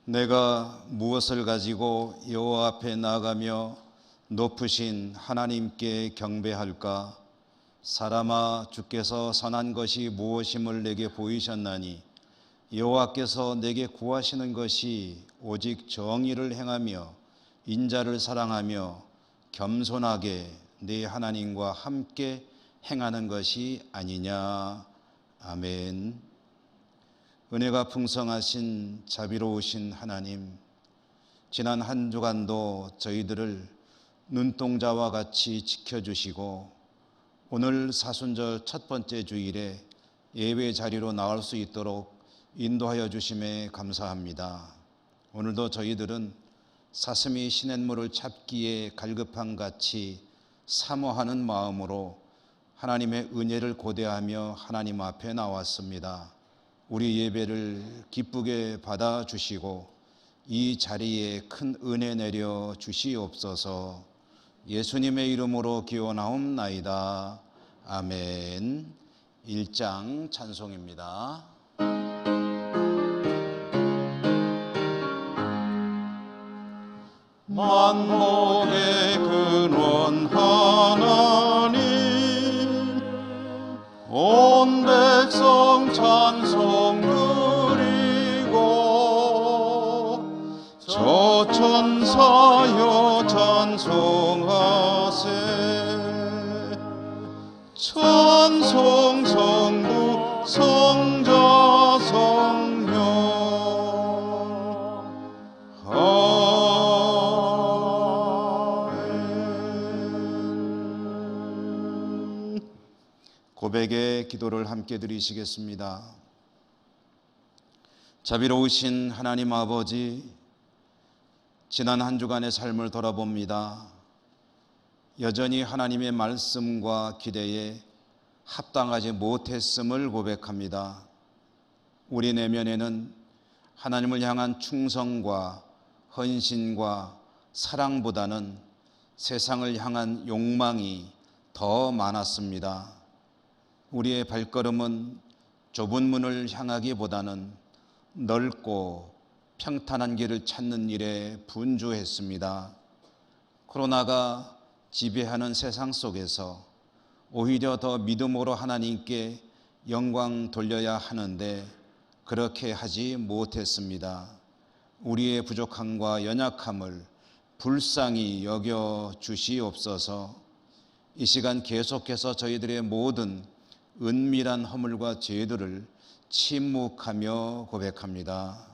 내가 무엇을 가지고 여호와 앞에 나아가며 높으신 하나님께 경배할까? 사람아, 주께서 선한 것이 무엇임을 내게 보이셨나니 여호와께서 내게 구하시는 것이 오직 정의를 행하며 인자를 사랑하며 겸손하게 네 하나님과 함께 행하는 것이 아니냐. 아멘. 은혜가 풍성하신 자비로우신 하나님, 지난 한 주간도 저희들을 눈동자와 같이 지켜주시고 오늘 사순절 첫 번째 주일에 예배 자리로 나올 수 있도록 인도하여 주심에 감사합니다. 오늘도 저희들은 사슴이 시냇물을 찾기에 갈급한 같이 사모하는 마음으로 하나님의 은혜를 고대하며 하나님 앞에 나왔습니다. 우리 예배를 기쁘게 받아주시고 이 자리에 큰 은혜 내려 주시옵소서. 예수님의 이름으로 기원하옵나이다. 아멘. 1장 찬송입니다. 만복의 근원 하나님, 온 백성 찬송 드리고 저 천사여 찬송하세. 찬송 성부 성자 성령 아멘. 고백의 기도를 함께 드리시겠습니다. 자비로우신 하나님 아버지, 지난 한 주간의 삶을 돌아봅니다. 여전히 하나님의 말씀과 기대에 합당하지 못했음을 고백합니다. 우리 내면에는 하나님을 향한 충성과 헌신과 사랑보다는 세상을 향한 욕망이 더 많았습니다. 우리의 발걸음은 좁은 문을 향하기보다는 넓고 평탄한 길을 찾는 일에 분주했습니다. 코로나가 지배하는 세상 속에서 오히려 더 믿음으로 하나님께 영광 돌려야 하는데 그렇게 하지 못했습니다. 우리의 부족함과 연약함을 불쌍히 여겨 주시옵소서. 이 시간 계속해서 저희들의 모든 은밀한 허물과 죄들을 침묵하며 고백합니다.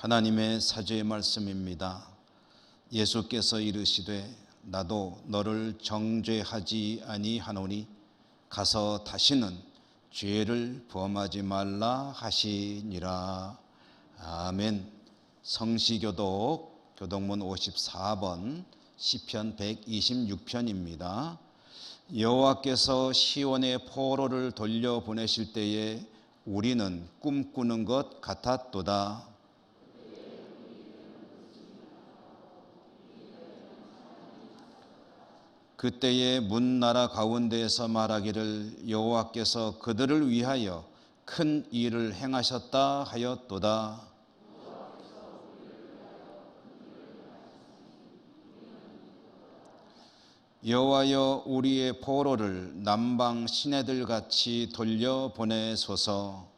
하나님의 사죄의 말씀입니다. 예수께서 이르시되 나도 너를 정죄하지 아니하노니 가서 다시는 죄를 범하지 말라 하시니라. 아멘. 성시교독 교독문 54번 시편 126편입니다. 여호와께서 시온의 포로를 돌려보내실 때에 우리는 꿈꾸는 것 같았도다. 그때에 문나라 가운데에서 말하기를 여호와께서 그들을 위하여 큰 일을 행하셨다 하였도다. 여호와여, 우리의 포로를 남방 시내들 같이 돌려보내소서.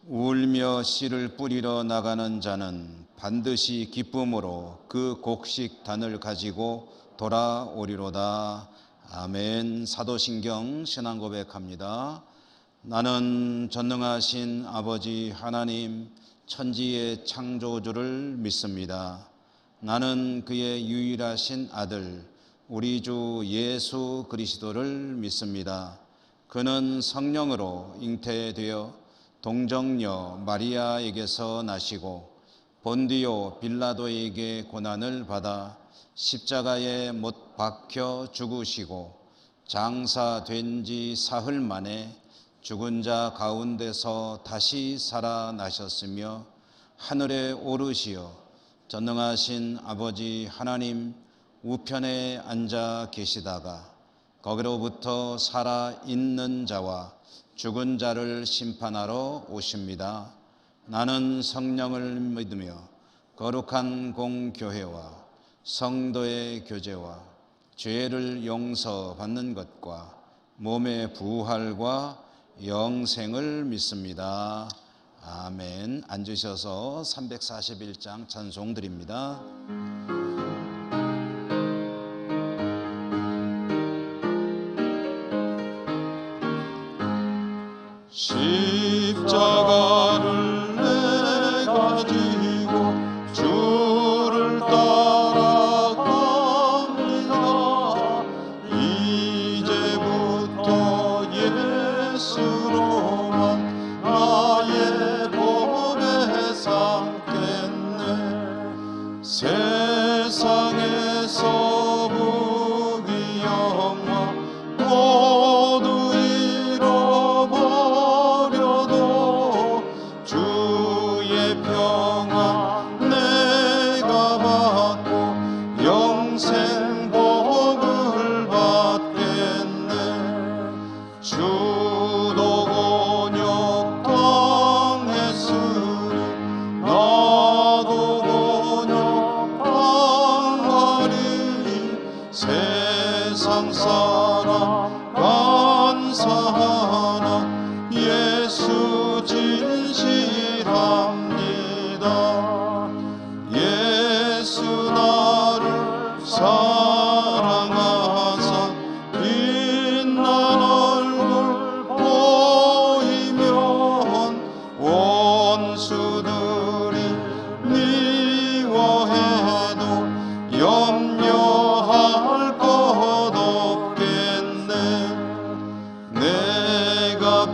울며 씨를 뿌리러 나가는 자는 반드시 기쁨으로 그 곡식단을 가지고 돌아오리로다. 아멘. 사도신경 신앙고백합니다. 나는 전능하신 아버지 하나님 천지의 창조주를 믿습니다. 나는 그의 유일하신 아들 우리 주 예수 그리스도를 믿습니다. 그는 성령으로 잉태되어 동정녀 마리아에게서 나시고 본디오 빌라도에게 고난을 받아 십자가에 못 박혀 죽으시고 장사된 지 사흘 만에 죽은 자 가운데서 다시 살아나셨으며 하늘에 오르시어 전능하신 아버지 하나님 우편에 앉아 계시다가 거기로부터 살아있는 자와 죽은 자를 심판하러 오십니다. 나는 성령을 믿으며 거룩한 공교회와 성도의 교제와 죄를 용서받는 것과 몸의 부활과 영생을 믿습니다. 아멘. 앉으셔서 341장 찬송 드립니다. 십자가를 내가 지고 주를 따라갑니다. 이제부터 예수로만 나의 몸에 삼겠네. 세상에서 부귀 영화 모두 잃어버려도 주의 평안 내가 받고 영생 복을 받겠네. 주도 곤욕 당했으니 나도 곤욕 당하리. 세상 사람 감사하나 예수 진실합니다. 예수 나를 사랑하사 빛난 얼굴 보이면 원수들이 미워해도 염려할 것 없겠네. 내가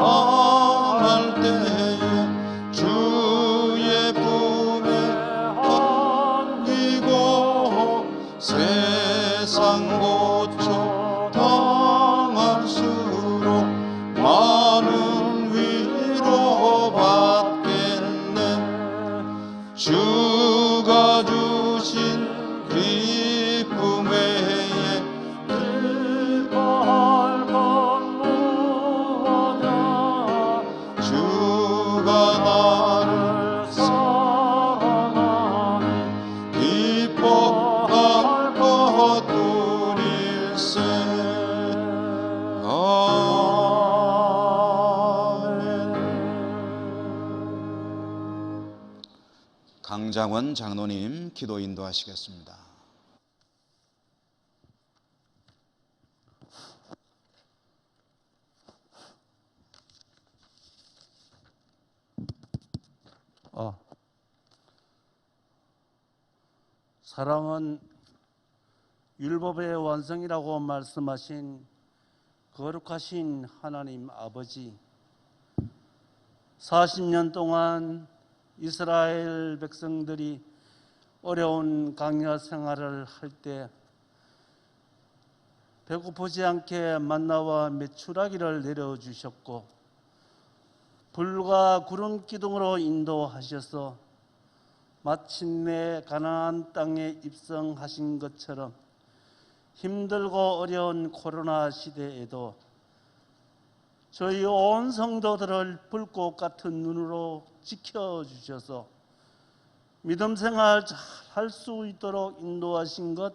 핍박당할 때에 주의 품에 안기고 세상 고초 당할수록 많은 위로 받겠네. 주가 주신 기쁨 외에 기뻐할 건 무엇이냐. 주가 나를 사랑하니 기뻐할 것뿐일세. 아멘. 강장원 장로님 기도 인도하시겠습니다. 사랑은 율법의 완성이라고 말씀하신 거룩하신 하나님 아버지, 40년 동안 이스라엘 백성들이 어려운 광야 생활을 할 때 배고프지 않게 만나와 메추라기를 내려주셨고 불과 구름 기둥으로 인도하셔서 마침내 가나안 땅에 입성하신 것처럼 힘들고 어려운 코로나 시대에도 저희 온 성도들을 불꽃 같은 눈으로 지켜주셔서 믿음 생활 잘 할 수 있도록 인도하신 것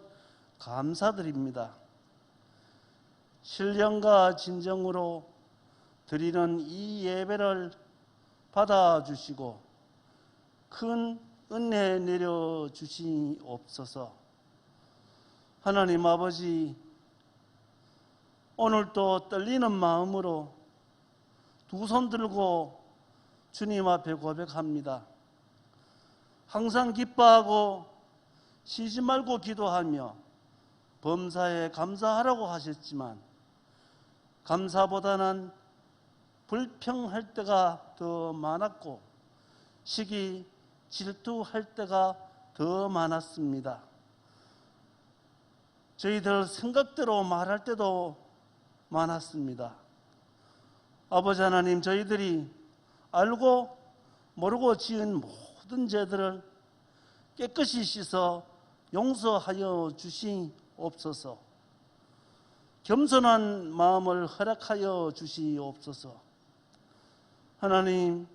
감사드립니다. 신령과 진정으로 드리는 이 예배를 받아주시고 큰 은혜 내려주시옵소서. 하나님 아버지, 오늘도 떨리는 마음으로 두 손 들고 주님 앞에 고백합니다. 항상 기뻐하고 쉬지 말고 기도하며 범사에 감사하라고 하셨지만 감사보다는 불평할 때가 더 많았고 시기 질투할 때가 더 많았습니다. 저희들 생각대로 말할 때도 많았습니다. 아버지 하나님, 저희들이 알고 모르고 지은 모든 죄들을 깨끗이 씻어 용서하여 주시옵소서. 겸손한 마음을 허락하여 주시옵소서. 하나님,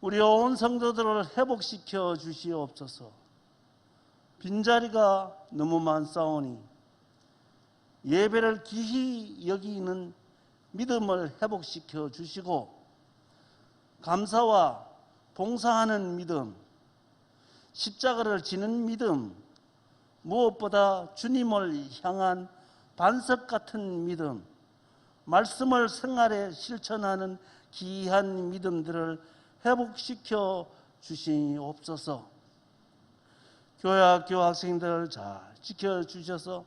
우리 온 성도들을 회복시켜 주시옵소서. 빈자리가 너무 많사오니 예배를 기히 여기는 믿음을 회복시켜 주시고 감사와 봉사하는 믿음, 십자가를 지는 믿음, 무엇보다 주님을 향한 반석 같은 믿음, 말씀을 생활에 실천하는 귀한 믿음들을 회복시켜 주시옵소서. 교회학교 학생들 잘 지켜주셔서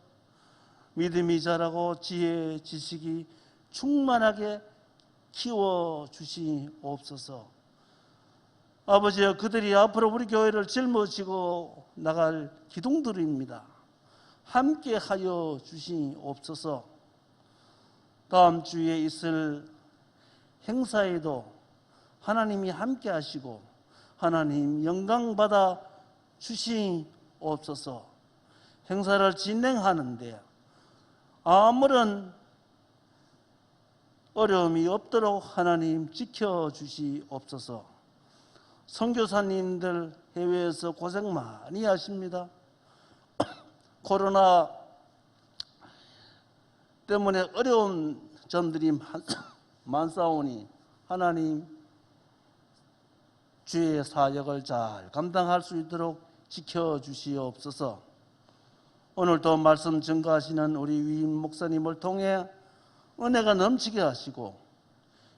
믿음이 자라고 지혜, 지식이 충만하게 키워주시옵소서. 아버지여, 그들이 앞으로 우리 교회를 짊어지고 나갈 기둥들입니다. 함께 하여 주시옵소서. 다음 주에 있을 행사에도 하나님이 함께 하시고 하나님 영광 받아 주시옵소서. 행사를 진행하는데 아무런 어려움이 없도록 하나님 지켜주시옵소서. 선교사님들 해외에서 고생 많이 하십니다. 코로나 때문에 어려운 점들이 많사오니 하나님 주의 사역을 잘 감당할 수 있도록 지켜주시옵소서. 오늘도 말씀 증거하시는 우리 위임 목사님을 통해 은혜가 넘치게 하시고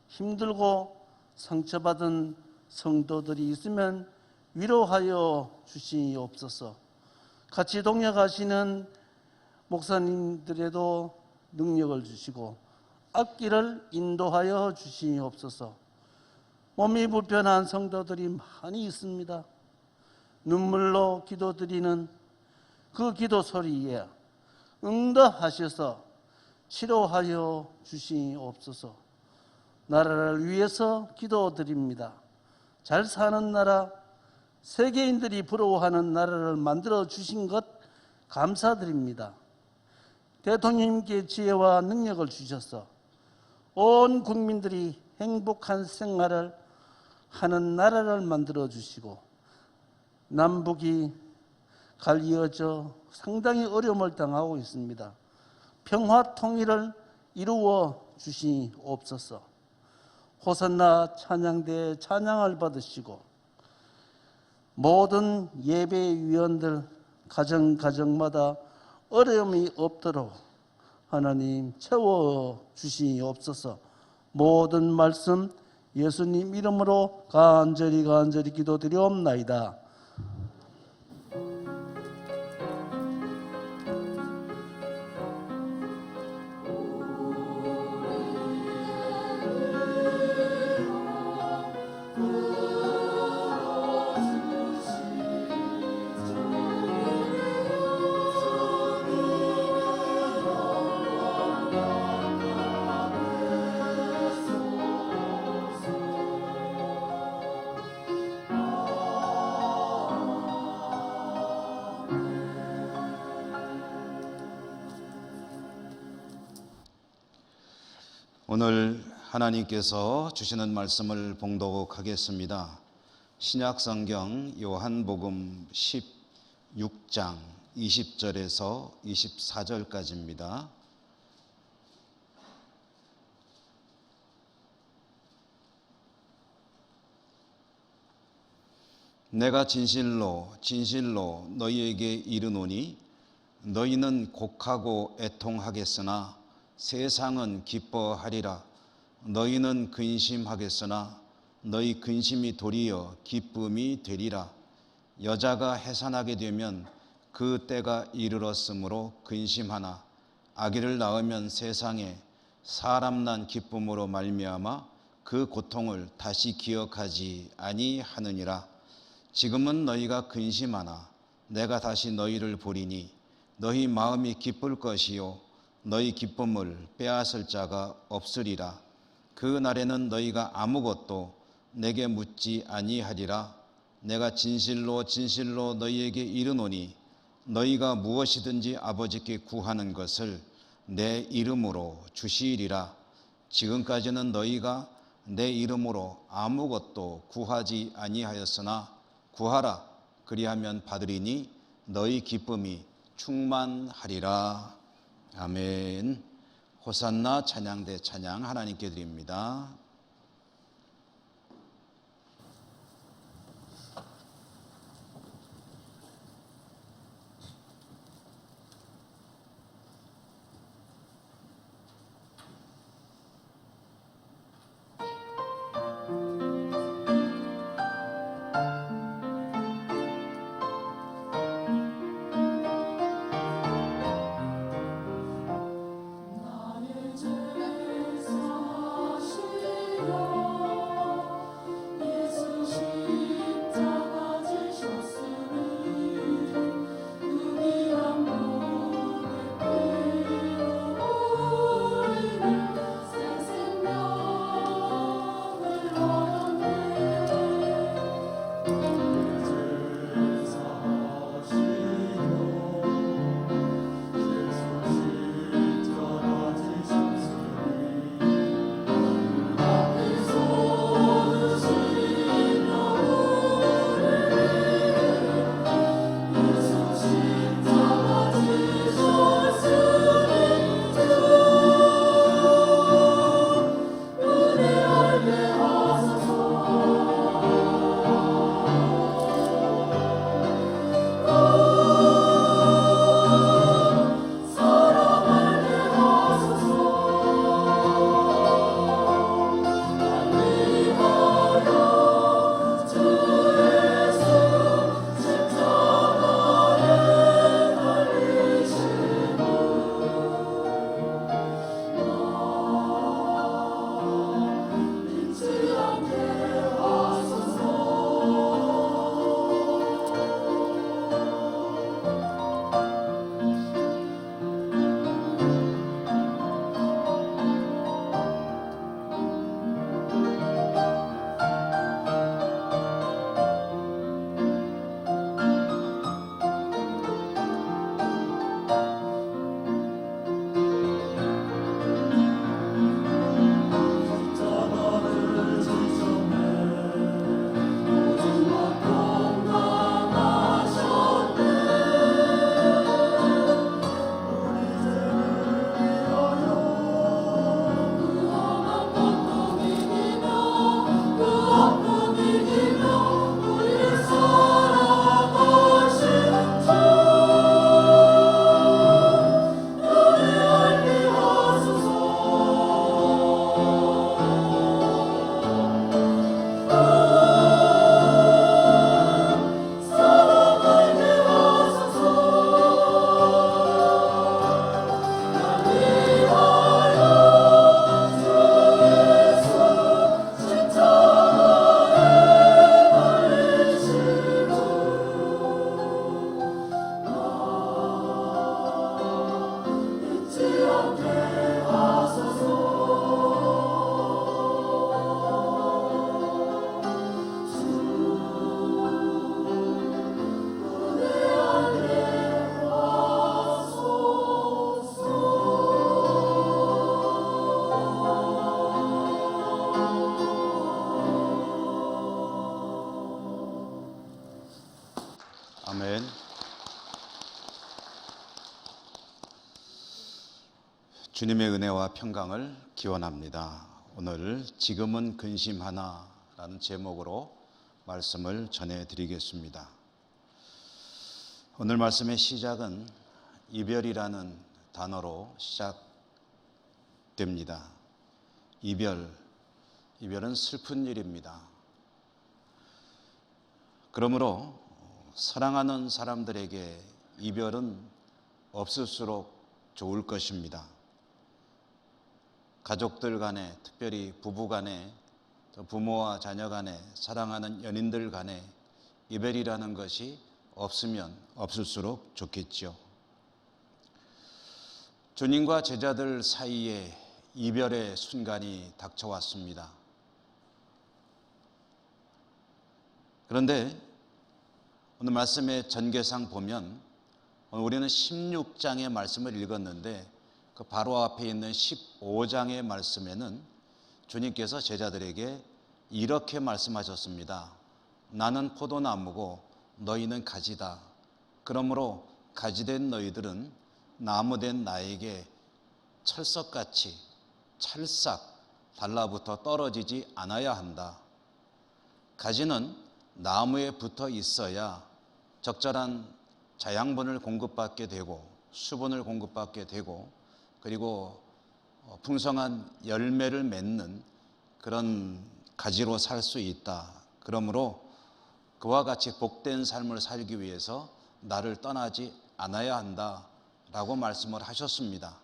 힘들고 상처받은 성도들이 있으면 위로하여 주시옵소서. 같이 동역하시는 목사님들에도 능력을 주시고 앞길을 인도하여 주시옵소서. 몸이 불편한 성도들이 많이 있습니다. 눈물로 기도드리는 그 기도 소리에 응답하셔서 치료하여 주시옵소서. 나라를 위해서 기도드립니다. 잘 사는 나라, 세계인들이 부러워하는 나라를 만들어 주신 것 감사드립니다. 대통령님께 지혜와 능력을 주셔서 온 국민들이 행복한 생활을 하는 나라를 만들어 주시고 남북이 갈리어져 상당히 어려움을 당하고 있습니다. 평화 통일을 이루어 주시옵소서. 호산나 찬양대 찬양을 받으시고 모든 예배위원들 가정마다 어려움이 없도록 하나님 채워 주시옵소서. 모든 말씀 예수님 이름으로 간절히 기도드리옵나이다. 오늘 하나님께서 주시는 말씀을 봉독하겠습니다. 신약성경 요한복음 16장 20절에서 24절까지입니다. 내가 진실로 너희에게 이르노니 너희는 곡하고 애통하겠으나 세상은 기뻐하리라. 너희는 근심하겠으나 너희 근심이 도리어 기쁨이 되리라. 여자가 해산하게 되면 그 때가 이르렀으므로 근심하나 아기를 낳으면 세상에 사람 난 기쁨으로 말미암아 그 고통을 다시 기억하지 아니하느니라. 지금은 너희가 근심하나 내가 다시 너희를 보리니 너희 마음이 기쁠 것이요 너희 기쁨을 빼앗을 자가 없으리라. 그 날에는 너희가 아무것도 내게 묻지 아니하리라. 내가 진실로 진실로 너희에게 이르노니 너희가 무엇이든지 아버지께 구하는 것을 내 이름으로 주시리라. 지금까지는 너희가 내 이름으로 아무것도 구하지 아니하였으나 구하라. 그리하면 받으리니 너희 기쁨이 충만하리라. 아멘. 호산나 찬양대 찬양 하나님께 드립니다. 아멘. 주님의 은혜와 평강을 기원합니다. 오늘 지금은 근심하나라는 제목으로 말씀을 전해드리겠습니다. 오늘 말씀의 시작은 이별이라는 단어로 시작됩니다. 이별은 슬픈 일입니다. 그러므로 사랑하는 사람들에게 이별은 없을수록 좋을 것입니다. 가족들 간에, 특별히 부부 간에, 또 부모와 자녀 간에, 사랑하는 연인들 간에 이별이라는 것이 없으면 없을수록 좋겠죠. 주님과 제자들 사이에 이별의 순간이 닥쳐왔습니다. 그런데 오늘 말씀의 전개상 보면 오늘 우리는 16장의 말씀을 읽었는데 그 바로 앞에 있는 15장의 말씀에는 주님께서 제자들에게 이렇게 말씀하셨습니다. 나는 포도나무고 너희는 가지다. 그러므로 가지된 너희들은 나무된 나에게 철석같이 찰싹 달라붙어 떨어지지 않아야 한다. 가지는 나무에 붙어 있어야 적절한 자양분을 공급받게 되고 수분을 공급받게 되고 그리고 풍성한 열매를 맺는 그런 가지로 살 수 있다. 그러므로 그와 같이 복된 삶을 살기 위해서 나를 떠나지 않아야 한다라고 말씀을 하셨습니다.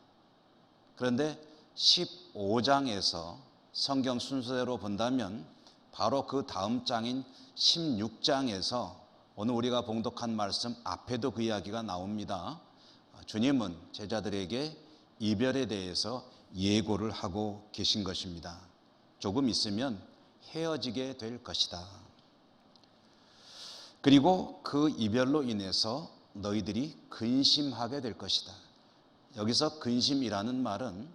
그런데 15장에서 성경 순서대로 본다면 바로 그 다음 장인 16장에서 오늘 우리가 봉독한 말씀 앞에도 그 이야기가 나옵니다. 주님은 제자들에게 이별에 대해서 예고를 하고 계신 것입니다. 조금 있으면 헤어지게 될 것이다. 그리고 그 이별로 인해서 너희들이 근심하게 될 것이다. 여기서 근심이라는 말은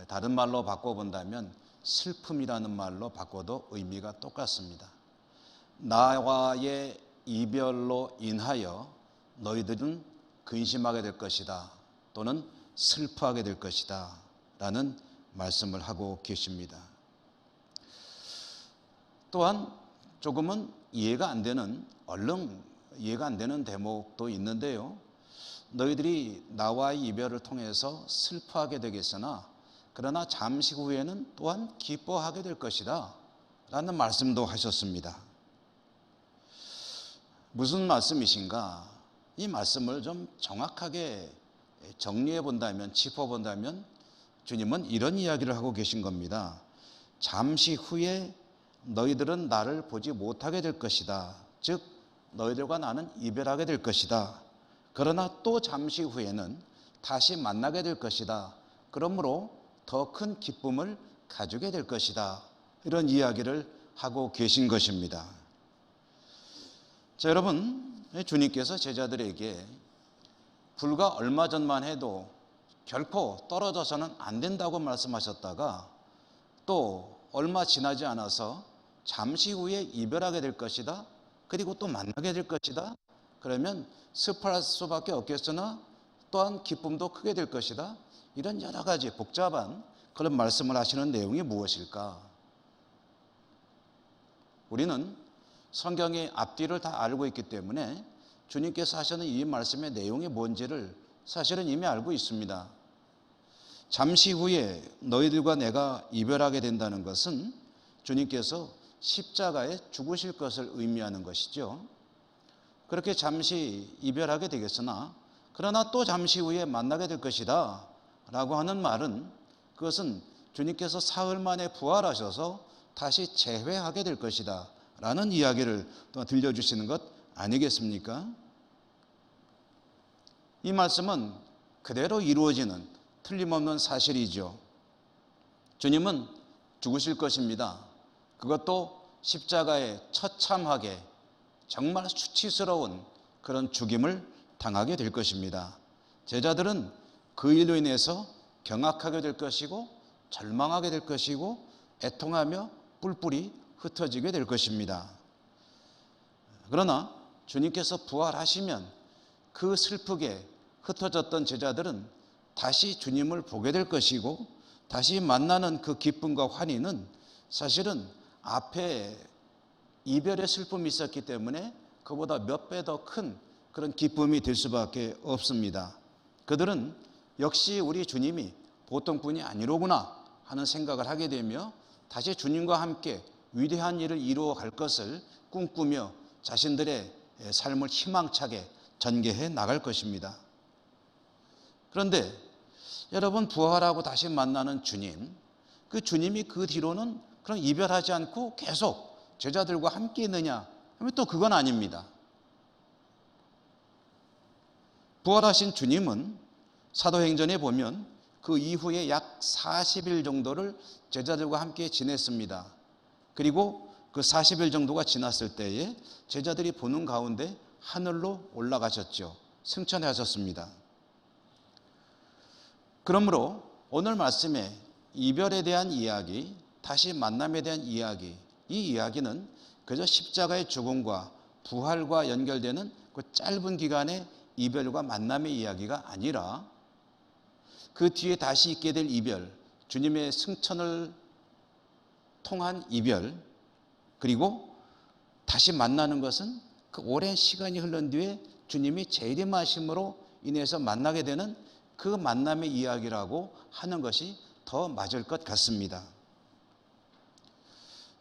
다른 말로 바꿔본다면 슬픔이라는 말로 바꿔도 의미가 똑같습니다. 나와의 이별로 인하여 너희들은 근심하게 될 것이다. 또는 슬퍼하게 될 것이다. 라는 말씀을 하고 계십니다. 또한 조금은 얼른 이해가 안 되는 대목도 있는데요. 너희들이 나와의 이별을 통해서 슬퍼하게 되겠으나 그러나 잠시 후에는 또한 기뻐하게 될 것이다. 라는 말씀도 하셨습니다. 무슨 말씀이신가? 이 말씀을 좀 정확하게 정리해 본다면, 짚어 본다면 주님은 이런 이야기를 하고 계신 겁니다. 잠시 후에 너희들은 나를 보지 못하게 될 것이다. 즉 너희들과 나는 이별하게 될 것이다. 그러나 또 잠시 후에는 다시 만나게 될 것이다. 그러므로 더 큰 기쁨을 가지게 될 것이다. 이런 이야기를 하고 계신 것입니다. 자, 여러분, 주님께서 제자들에게 불과 얼마 전만 해도 결코 떨어져서는 안 된다고 말씀하셨다가 또 얼마 지나지 않아서 잠시 후에 이별하게 될 것이다. 그리고 또 만나게 될 것이다. 그러면 슬퍼할 수밖에 없겠으나 또한 기쁨도 크게 될 것이다. 이런 여러 가지 복잡한 그런 말씀을 하시는 내용이 무엇일까? 우리는 성경의 앞뒤를 다 알고 있기 때문에 주님께서 하시는 이 말씀의 내용이 뭔지를 사실은 이미 알고 있습니다. 잠시 후에 너희들과 내가 이별하게 된다는 것은 주님께서 십자가에 죽으실 것을 의미하는 것이죠. 그렇게 잠시 이별하게 되겠으나 그러나 또 잠시 후에 만나게 될 것이다 라고 하는 말은 그것은 주님께서 사흘 만에 부활하셔서 다시 재회하게 될 것이다 라는 이야기를 또 들려주시는 것 아니겠습니까? 이 말씀은 그대로 이루어지는 틀림없는 사실이죠. 주님은 죽으실 것입니다. 그것도 십자가에 처참하게 정말 수치스러운 그런 죽임을 당하게 될 것입니다. 제자들은 그 일로 인해서 경악하게 될 것이고 절망하게 될 것이고 애통하며 뿔뿔이 흩어지게 될 것입니다. 그러나 주님께서 부활하시면 그 슬프게 흩어졌던 제자들은 다시 주님을 보게 될 것이고 다시 만나는 그 기쁨과 환희는 사실은 앞에 이별의 슬픔이 있었기 때문에 그보다 몇 배 더 큰 그런 기쁨이 될 수밖에 없습니다. 그들은 역시 우리 주님이 보통 분이 아니로구나 하는 생각을 하게 되며 다시 주님과 함께 위대한 일을 이루어 갈 것을 꿈꾸며 자신들의 삶을 희망차게 전개해 나갈 것입니다. 그런데 여러분, 부활하고 다시 만나는 주님, 그 주님이 그 뒤로는 그럼 이별하지 않고 계속 제자들과 함께 있느냐 하면 또 그건 아닙니다. 부활하신 주님은 사도행전에 보면 그 이후에 약 40일 정도를 제자들과 함께 지냈습니다. 그리고 그 40일 정도가 지났을 때에 제자들이 보는 가운데 하늘로 올라가셨죠. 승천하셨습니다. 그러므로 오늘 말씀에 이별에 대한 이야기, 다시 만남에 대한 이야기, 이 이야기는 그저 십자가의 죽음과 부활과 연결되는 그 짧은 기간의 이별과 만남의 이야기가 아니라 그 뒤에 다시 있게 될 이별, 주님의 승천을 통한 이별, 그리고 다시 만나는 것은 그 오랜 시간이 흘른 뒤에 주님이 재림하심으로 인해서 만나게 되는 그 만남의 이야기라고 하는 것이 더 맞을 것 같습니다.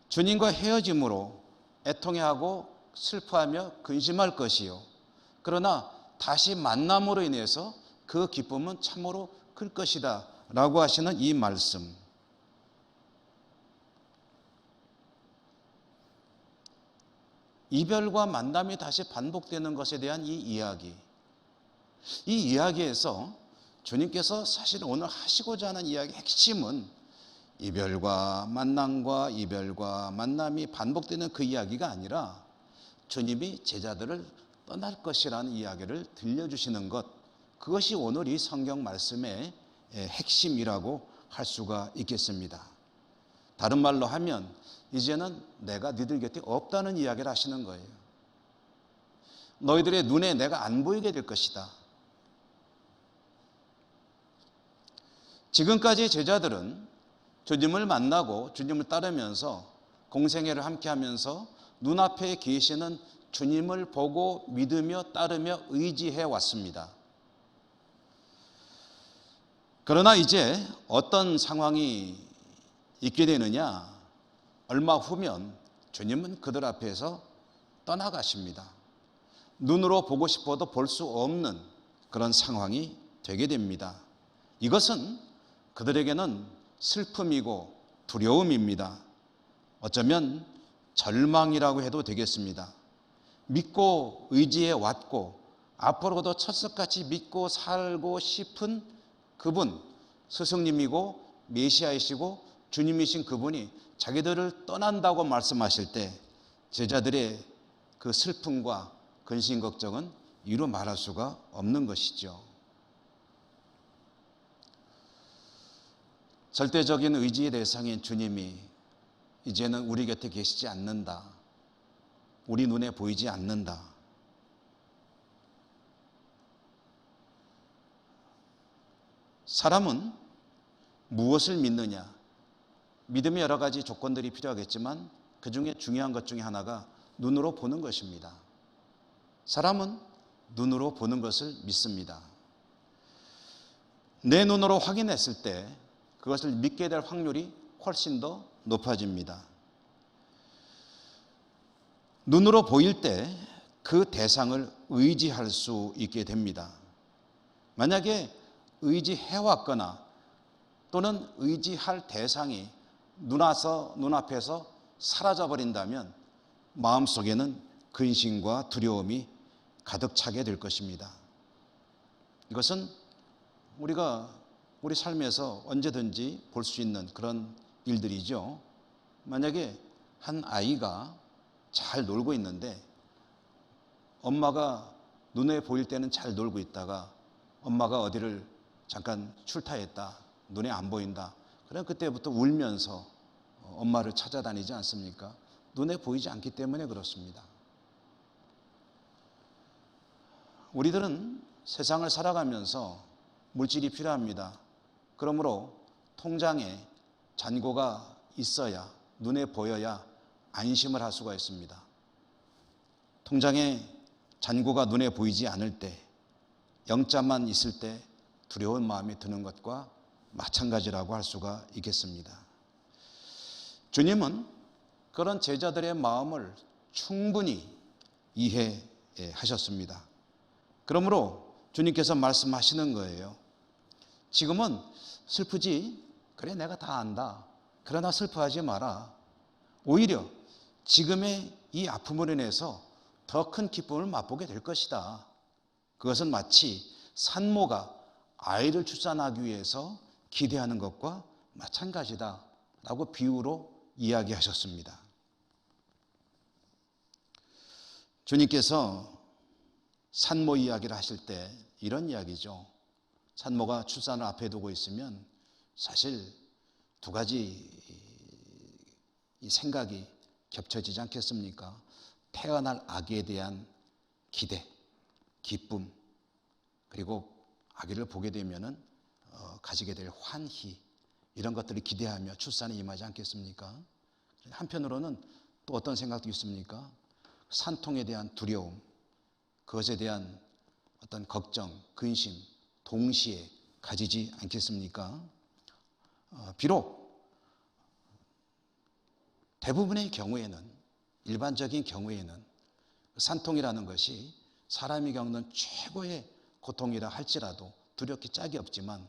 주님과 헤어짐으로 애통해하고 슬퍼하며 근심할 것이요, 그러나 다시 만남으로 인해서 그 기쁨은 참으로 클 것이다 라고 하시는 이 말씀, 이별과 만남이 다시 반복되는 것에 대한 이 이야기에서 주님께서 사실 오늘 하시고자 하는 이야기의 핵심은 이별과 만남이 반복되는 그 이야기가 아니라 주님이 제자들을 떠날 것이라는 이야기를 들려주시는 것, 그것이 오늘 이 성경 말씀의 핵심이라고 할 수가 있겠습니다. 다른 말로 하면 이제는 내가 너희들 곁에 없다는 이야기를 하시는 거예요. 너희들의 눈에 내가 안 보이게 될 것이다. 지금까지 제자들은 주님을 만나고 주님을 따르면서 공생애를 함께하면서 눈앞에 계시는 주님을 보고 믿으며 따르며 의지해 왔습니다. 그러나 이제 어떤 상황이 있게 되느냐, 얼마 후면 주님은 그들 앞에서 떠나가십니다. 눈으로 보고 싶어도 볼 수 없는 그런 상황이 되게 됩니다. 이것은 그들에게는 슬픔이고 두려움입니다. 어쩌면 절망이라고 해도 되겠습니다. 믿고 의지해 왔고 앞으로도 철석같이 믿고 살고 싶은 그분, 스승님이고 메시아이시고 주님이신 그분이 자기들을 떠난다고 말씀하실 때 제자들의 그 슬픔과 근심 걱정은 이루 말할 수가 없는 것이죠. 절대적인 의지의 대상인 주님이 이제는 우리 곁에 계시지 않는다. 우리 눈에 보이지 않는다. 사람은 무엇을 믿느냐? 믿음의 여러 가지 조건들이 필요하겠지만 그 중에 중요한 것 중에 하나가 눈으로 보는 것입니다. 사람은 눈으로 보는 것을 믿습니다. 내 눈으로 확인했을 때 그것을 믿게 될 확률이 훨씬 더 높아집니다. 눈으로 보일 때 그 대상을 의지할 수 있게 됩니다. 만약에 의지해왔거나 또는 의지할 대상이 눈앞에서 사라져버린다면 마음속에는 근심과 두려움이 가득 차게 될 것입니다. 이것은 우리가 우리 삶에서 언제든지 볼 수 있는 그런 일들이죠. 만약에 한 아이가 잘 놀고 있는데 엄마가 눈에 보일 때는 잘 놀고 있다가 엄마가 어디를 잠깐 출타했다, 눈에 안 보인다, 그럼 그때부터 울면서 엄마를 찾아다니지 않습니까? 눈에 보이지 않기 때문에 그렇습니다. 우리들은 세상을 살아가면서 물질이 필요합니다. 그러므로 통장에 잔고가 있어야, 눈에 보여야 안심을 할 수가 있습니다. 통장에 잔고가 눈에 보이지 않을 때, 영자만 있을 때 두려운 마음이 드는 것과 마찬가지라고 할 수가 있겠습니다. 주님은 그런 제자들의 마음을 충분히 이해하셨습니다. 그러므로 주님께서 말씀하시는 거예요. 지금은 슬프지? 그래, 내가 다 안다. 그러나 슬퍼하지 마라. 오히려 지금의 이 아픔으로 인해서 더 큰 기쁨을 맛보게 될 것이다. 그것은 마치 산모가 아이를 출산하기 위해서 기대하는 것과 마찬가지다 라고 비유로 이야기하셨습니다. 주님께서 산모 이야기를 하실 때 이런 이야기죠. 산모가 출산을 앞에 두고 있으면 사실 두 가지 이 생각이 겹쳐지지 않겠습니까? 태어날 아기에 대한 기대, 기쁨, 그리고 아기를 보게 되면은 가지게 될 환희, 이런 것들을 기대하며 출산에 임하지 않겠습니까? 한편으로는 또 어떤 생각도 있습니까? 산통에 대한 두려움, 그것에 대한 어떤 걱정, 근심 동시에 가지지 않겠습니까? 비록 대부분의 경우에는, 일반적인 경우에는 산통이라는 것이 사람이 겪는 최고의 고통이라 할지라도 두렵기 짝이 없지만,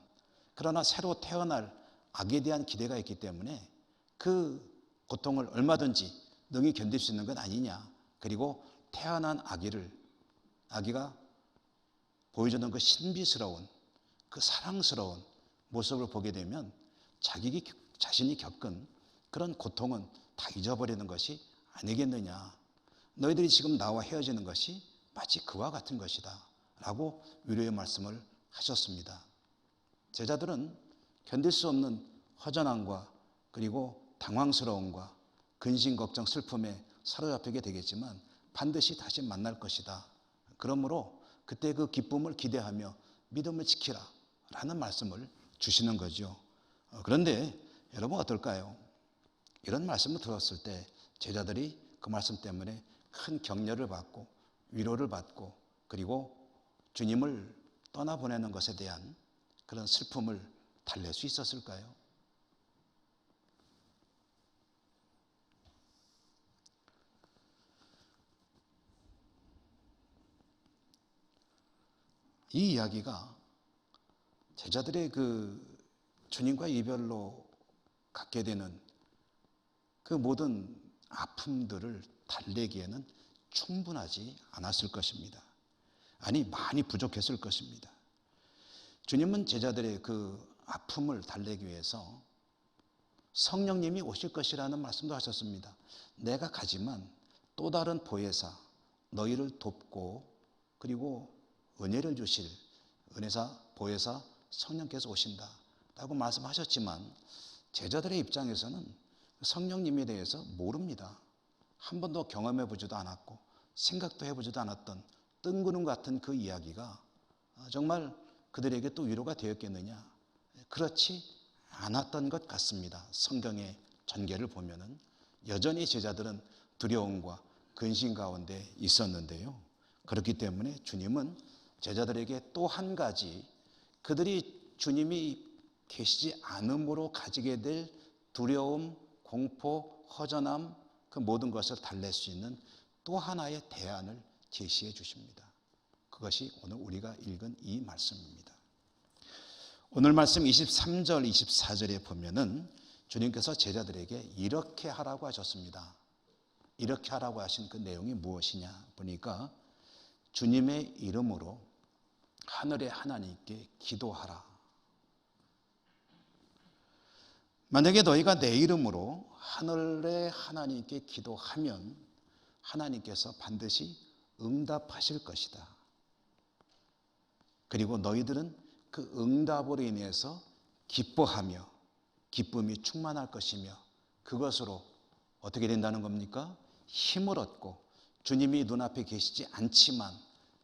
그러나 새로 태어날 아기에 대한 기대가 있기 때문에 그 고통을 얼마든지 능히 견딜 수 있는 것 아니냐. 그리고 태어난 아기가 보여주는 그 신비스러운, 그 사랑스러운 모습을 보게 되면 자신이 겪은 그런 고통은 다 잊어버리는 것이 아니겠느냐. 너희들이 지금 나와 헤어지는 것이 마치 그와 같은 것이다 라고 위로의 말씀을 하셨습니다. 제자들은 견딜 수 없는 허전함과 그리고 당황스러움과 근심, 걱정, 슬픔에 사로잡히게 되겠지만 반드시 다시 만날 것이다. 그러므로 그때 그 기쁨을 기대하며 믿음을 지키라 라는 말씀을 주시는 거죠. 그런데 여러분 어떨까요? 이런 말씀을 들었을 때 제자들이 그 말씀 때문에 큰 격려를 받고 위로를 받고 그리고 주님을 떠나보내는 것에 대한 그런 슬픔을 달랠 수 있었을까요? 이 이야기가 제자들의 그 주님과 이별로 갖게 되는 그 모든 아픔들을 달래기에는 충분하지 않았을 것입니다. 아니, 많이 부족했을 것입니다. 주님은 제자들의 그 아픔을 달래기 위해서 성령님이 오실 것이라는 말씀도 하셨습니다. 내가 가지만 또 다른 보혜사, 너희를 돕고 그리고 은혜를 주실 은혜사, 보혜사, 성령께서 오신다 라고 말씀하셨지만 제자들의 입장에서는 성령님에 대해서 모릅니다. 한 번도 경험해 보지도 않았고 생각도 해보지도 않았던 뜬구름 같은 그 이야기가 정말 그들에게 또 위로가 되었겠느냐? 그렇지 않았던 것 같습니다. 성경의 전개를 보면은 여전히 제자들은 두려움과 근심 가운데 있었는데요. 그렇기 때문에 주님은 제자들에게 또 한 가지 그들이 주님이 계시지 않음으로 가지게 될 두려움, 공포, 허전함, 그 모든 것을 달랠 수 있는 또 하나의 대안을 제시해 주십니다. 그것이 오늘 우리가 읽은 이 말씀입니다. 오늘 말씀 23절, 24절에 보면은 주님께서 제자들에게 이렇게 하라고 하셨습니다. 이렇게 하라고 하신 그 내용이 무엇이냐 보니까 주님의 이름으로 하늘의 하나님께 기도하라. 만약에 너희가 내 이름으로 하늘의 하나님께 기도하면 하나님께서 반드시 응답하실 것이다. 그리고 너희들은 그 응답으로 인해서 기뻐하며 기쁨이 충만할 것이며 그것으로 어떻게 된다는 겁니까? 힘을 얻고 주님이 눈앞에 계시지 않지만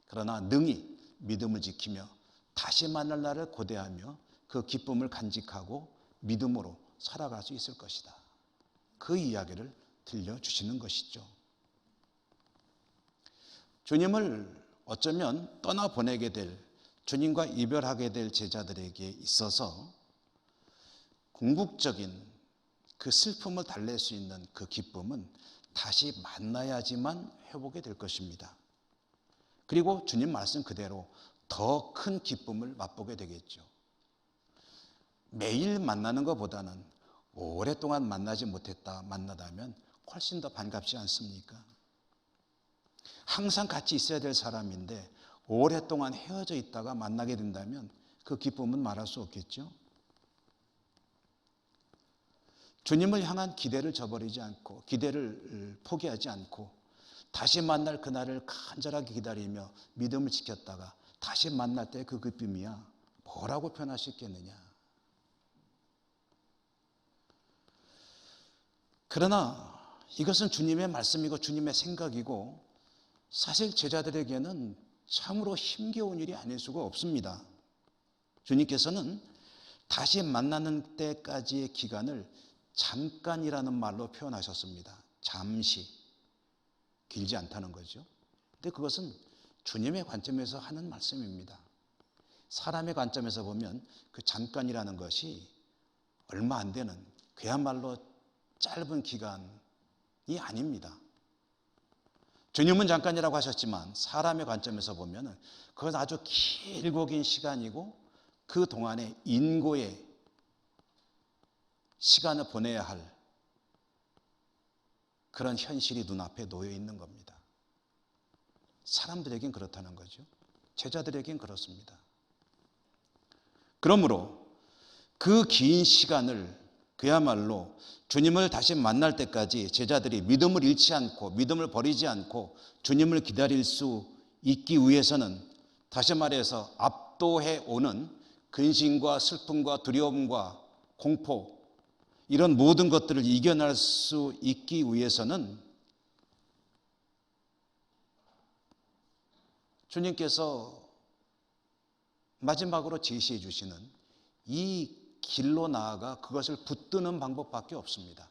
그러나 능히 믿음을 지키며 다시 만날 날을 고대하며 그 기쁨을 간직하고 믿음으로 살아갈 수 있을 것이다. 그 이야기를 들려주시는 것이죠. 주님을 어쩌면 떠나보내게 될, 주님과 이별하게 될 제자들에게 있어서 궁극적인 그 슬픔을 달랠 수 있는 그 기쁨은 다시 만나야지만 회복이 될 것입니다. 그리고 주님 말씀 그대로 더 큰 기쁨을 맛보게 되겠죠. 매일 만나는 것보다는 오랫동안 만나지 못했다 만나다면 훨씬 더 반갑지 않습니까? 항상 같이 있어야 될 사람인데 오랫동안 헤어져 있다가 만나게 된다면 그 기쁨은 말할 수 없겠죠. 주님을 향한 기대를 저버리지 않고 기대를 포기하지 않고 다시 만날 그날을 간절하게 기다리며 믿음을 지켰다가 다시 만날 때 그 기쁨이야 뭐라고 표현할 수 있겠느냐. 그러나 이것은 주님의 말씀이고 주님의 생각이고 사실 제자들에게는 참으로 힘겨운 일이 아닐 수가 없습니다. 주님께서는 다시 만나는 때까지의 기간을 잠깐이라는 말로 표현하셨습니다. 잠시. 길지 않다는 거죠. 근데 그것은 주님의 관점에서 하는 말씀입니다. 사람의 관점에서 보면 그 잠깐이라는 것이 얼마 안 되는 그야말로 짧은 기간이 아닙니다. 주님은 잠깐이라고 하셨지만 사람의 관점에서 보면 그건 아주 길고 긴 시간이고 그 동안에 인고의 시간을 보내야 할 그런 현실이 눈앞에 놓여 있는 겁니다. 사람들에겐 그렇다는 거죠. 제자들에겐 그렇습니다. 그러므로 그 긴 시간을 그야말로 주님을 다시 만날 때까지 제자들이 믿음을 잃지 않고 믿음을 버리지 않고 주님을 기다릴 수 있기 위해서는 다시 말해서 압도해 오는 근심과 슬픔과 두려움과 공포 이런 모든 것들을 이겨낼 수 있기 위해서는 주님께서 마지막으로 제시해 주시는 이 길로 나아가 그것을 붙드는 방법밖에 없습니다.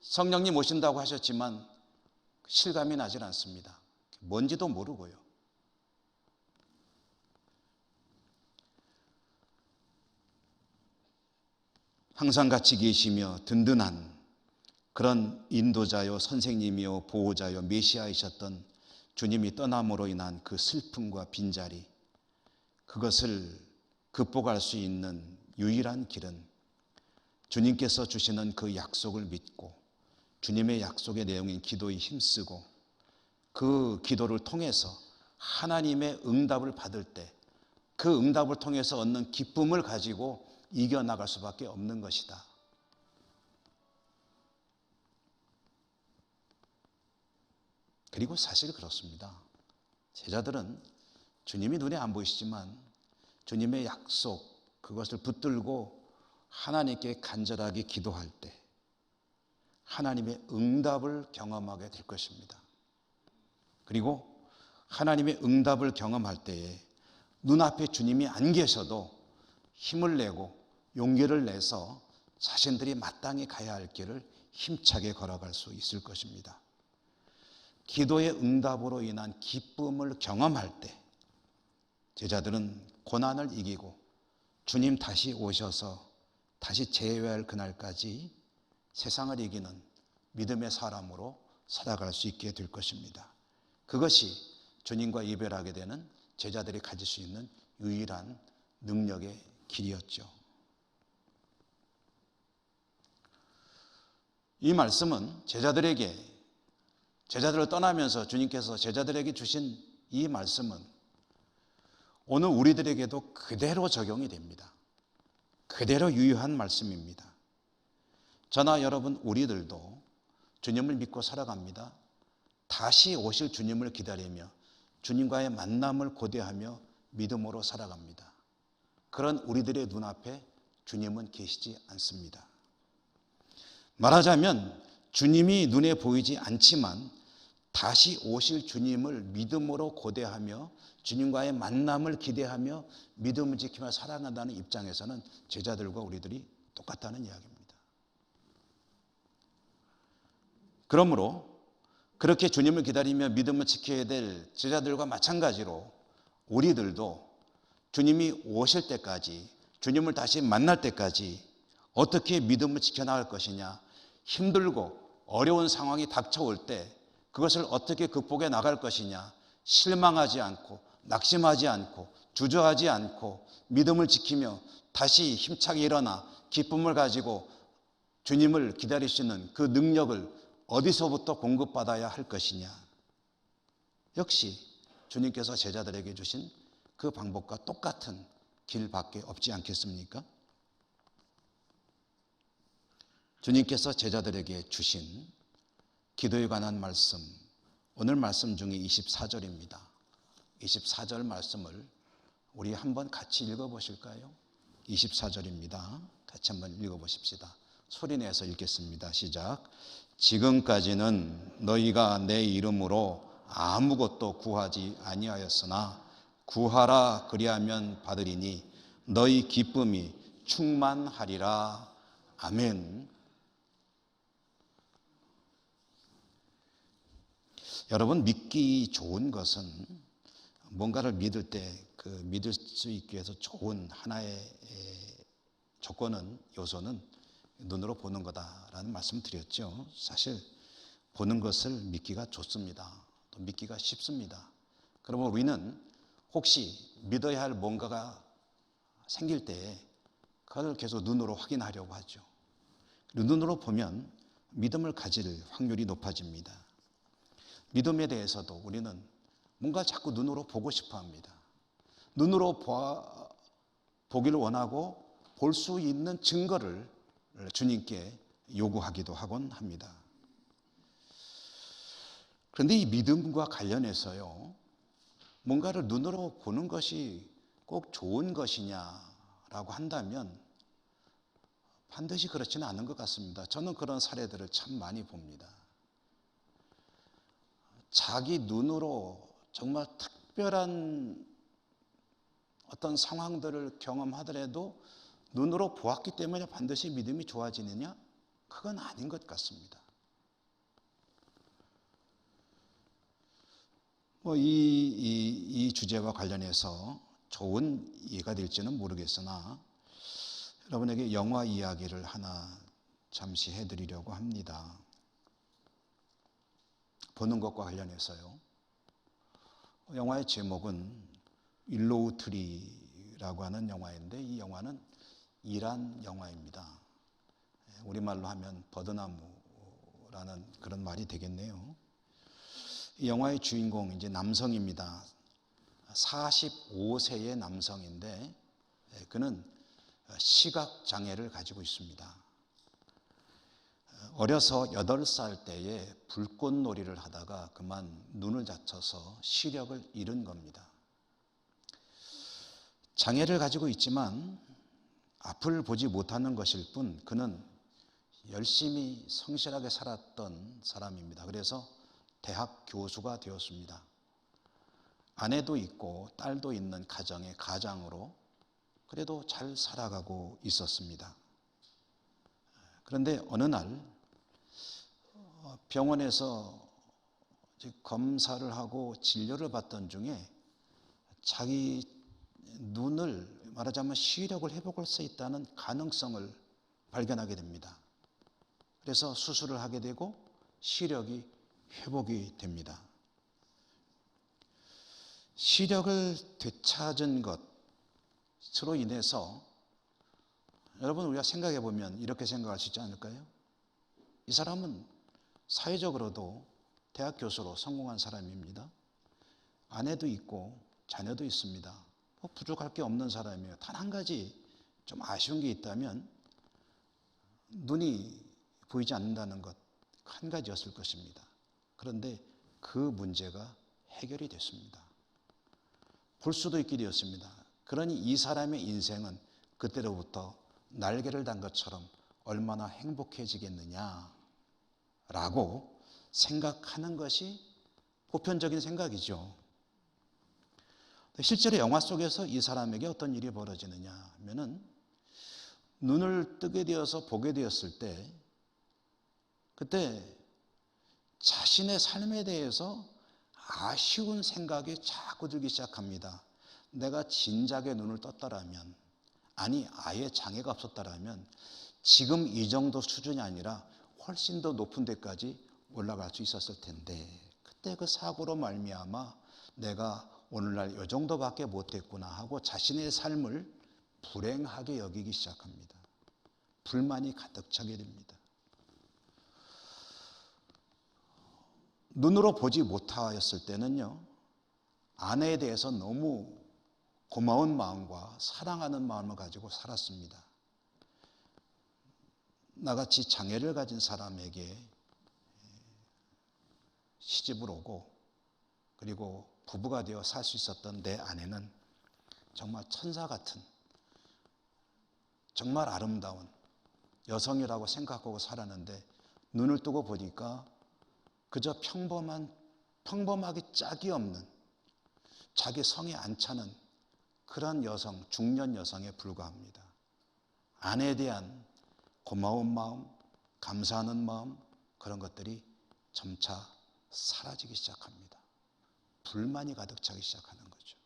성령님 오신다고 하셨지만 실감이 나질 않습니다. 뭔지도 모르고요. 항상 같이 계시며 든든한 그런 인도자요 선생님이요 보호자요 메시아이셨던 주님이 떠남으로 인한 그 슬픔과 빈자리 그것을 극복할 수 있는 유일한 길은 주님께서 주시는 그 약속을 믿고 주님의 약속의 내용인 기도에 힘쓰고 그 기도를 통해서 하나님의 응답을 받을 때 그 응답을 통해서 얻는 기쁨을 가지고 이겨나갈 수밖에 없는 것이다. 그리고 사실 그렇습니다. 제자들은 주님이 눈에 안 보이시지만 주님의 약속 그것을 붙들고 하나님께 간절하게 기도할 때 하나님의 응답을 경험하게 될 것입니다. 그리고 하나님의 응답을 경험할 때에 눈앞에 주님이 안 계셔도 힘을 내고 용기를 내서 자신들이 마땅히 가야 할 길을 힘차게 걸어갈 수 있을 것입니다. 기도의 응답으로 인한 기쁨을 경험할 때 제자들은 고난을 이기고 주님 다시 오셔서 다시 재회할 그날까지 세상을 이기는 믿음의 사람으로 살아갈 수 있게 될 것입니다. 그것이 주님과 이별하게 되는 제자들이 가질 수 있는 유일한 능력의 길이었죠. 이 말씀은 제자들을 떠나면서 주님께서 제자들에게 주신 이 말씀은 오늘 우리들에게도 그대로 적용이 됩니다. 그대로 유효한 말씀입니다. 저나 여러분 우리들도 주님을 믿고 살아갑니다. 다시 오실 주님을 기다리며 주님과의 만남을 고대하며 믿음으로 살아갑니다. 그런 우리들의 눈앞에 주님은 계시지 않습니다. 말하자면 주님이 눈에 보이지 않지만 다시 오실 주님을 믿음으로 고대하며 주님과의 만남을 기대하며 믿음을 지키며 살아간다는 입장에서는 제자들과 우리들이 똑같다는 이야기입니다. 그러므로 그렇게 주님을 기다리며 믿음을 지켜야 될 제자들과 마찬가지로 우리들도 주님이 오실 때까지 주님을 다시 만날 때까지 어떻게 믿음을 지켜나갈 것이냐 힘들고 어려운 상황이 닥쳐올 때 그것을 어떻게 극복해 나갈 것이냐 실망하지 않고 낙심하지 않고 주저하지 않고 믿음을 지키며 다시 힘차게 일어나 기쁨을 가지고 주님을 기다릴 수 있는 그 능력을 어디서부터 공급받아야 할 것이냐? 역시 주님께서 제자들에게 주신 그 방법과 똑같은 길밖에 없지 않겠습니까? 주님께서 제자들에게 주신 기도에 관한 말씀, 오늘 말씀 중에 24절입니다. 24절 말씀을 우리 한번 같이 읽어보실까요? 24절입니다. 같이 한번 읽어보십시다. 소리내서 읽겠습니다. 시작. 지금까지는 너희가 내 이름으로 아무것도 구하지 아니하였으나 구하라 그리하면 받으리니 너희 기쁨이 충만하리라. 아멘. 여러분, 믿기 좋은 것은 뭔가를 믿을 때 그 믿을 수 있기 위해서 좋은 하나의 조건은, 요소는 눈으로 보는 거다라는 말씀 드렸죠. 사실 보는 것을 믿기가 좋습니다. 또 믿기가 쉽습니다. 그러면 우리는 혹시 믿어야 할 뭔가가 생길 때 그걸 계속 눈으로 확인하려고 하죠. 눈으로 보면 믿음을 가질 확률이 높아집니다. 믿음에 대해서도 우리는 뭔가 자꾸 눈으로 보고 싶어 합니다. 눈으로 보기를 원하고 볼 수 있는 증거를 주님께 요구하기도 하곤 합니다. 그런데 이 믿음과 관련해서요, 뭔가를 눈으로 보는 것이 꼭 좋은 것이냐라고 한다면 반드시 그렇지는 않은 것 같습니다. 저는 그런 사례들을 참 많이 봅니다. 자기 눈으로 정말 특별한 어떤 상황들을 경험하더라도 눈으로 보았기 때문에 반드시 믿음이 좋아지느냐? 그건 아닌 것 같습니다. 이 주제와 관련해서 좋은 이해가 될지는 모르겠으나 여러분에게 영화 이야기를 하나 잠시 해드리려고 합니다. 보는 것과 관련해서요. 영화의 제목은 윌로우 트리라고 하는 영화인데, 이 영화는 이란 영화입니다. 우리말로 하면 버드나무라는 그런 말이 되겠네요. 이 영화의 주인공 이제 남성입니다. 45세의 남성인데 그는 시각 장애를 가지고 있습니다. 어려서 8살 때에 불꽃놀이를 하다가 그만 눈을 다쳐서 시력을 잃은 겁니다. 장애를 가지고 있지만 앞을 보지 못하는 것일 뿐 그는 열심히 성실하게 살았던 사람입니다. 그래서 대학 교수가 되었습니다. 아내도 있고 딸도 있는 가정의 가장으로 그래도 잘 살아가고 있었습니다. 그런데 어느 날 병원에서 검사를 하고 진료를 받던 중에 자기 눈을 말하자면 시력을 회복할 수 있다는 가능성을 발견하게 됩니다. 그래서 수술을 하게 되고 시력이 회복이 됩니다. 시력을 되찾은 것으로 인해서 여러분, 우리가 생각해 보면 이렇게 생각할 수 있지 않을까요? 이 사람은 사회적으로도 대학 교수로 성공한 사람입니다. 아내도 있고 자녀도 있습니다. 부족할 게 없는 사람이에요. 단 한 가지 좀 아쉬운 게 있다면 눈이 보이지 않는다는 것 한 가지였을 것입니다. 그런데 그 문제가 해결이 됐습니다. 볼 수도 있게 되었습니다. 그러니 이 사람의 인생은 그때로부터 날개를 단 것처럼 얼마나 행복해지겠느냐라고 생각하는 것이 보편적인 생각이죠. 실제로 영화 속에서 이 사람에게 어떤 일이 벌어지느냐 하면은 눈을 뜨게 되어서 보게 되었을 때 그때 자신의 삶에 대해서 아쉬운 생각이 자꾸 들기 시작합니다. 내가 진작에 눈을 떴더라면, 아니 아예 장애가 없었더라면 지금 이 정도 수준이 아니라 훨씬 더 높은 데까지 올라갈 수 있었을 텐데 그때 그 사고로 말미암아 내가 오늘날 이 정도밖에 못했구나 하고 자신의 삶을 불행하게 여기기 시작합니다. 불만이 가득 차게 됩니다. 눈으로 보지 못하였을 때는요, 아내에 대해서 너무 고마운 마음과 사랑하는 마음을 가지고 살았습니다. 나같이 장애를 가진 사람에게 시집을 오고 그리고 부부가 되어 살 수 있었던 내 아내는 정말 천사 같은, 정말 아름다운 여성이라고 생각하고 살았는데, 눈을 뜨고 보니까 그저 평범하게 짝이 없는, 자기 성에 안 차는 그런 여성, 중년 여성에 불과합니다. 아내에 대한 고마운 마음, 감사하는 마음, 그런 것들이 점차 사라지기 시작합니다. 불만이 가득 차기 시작하는 거죠.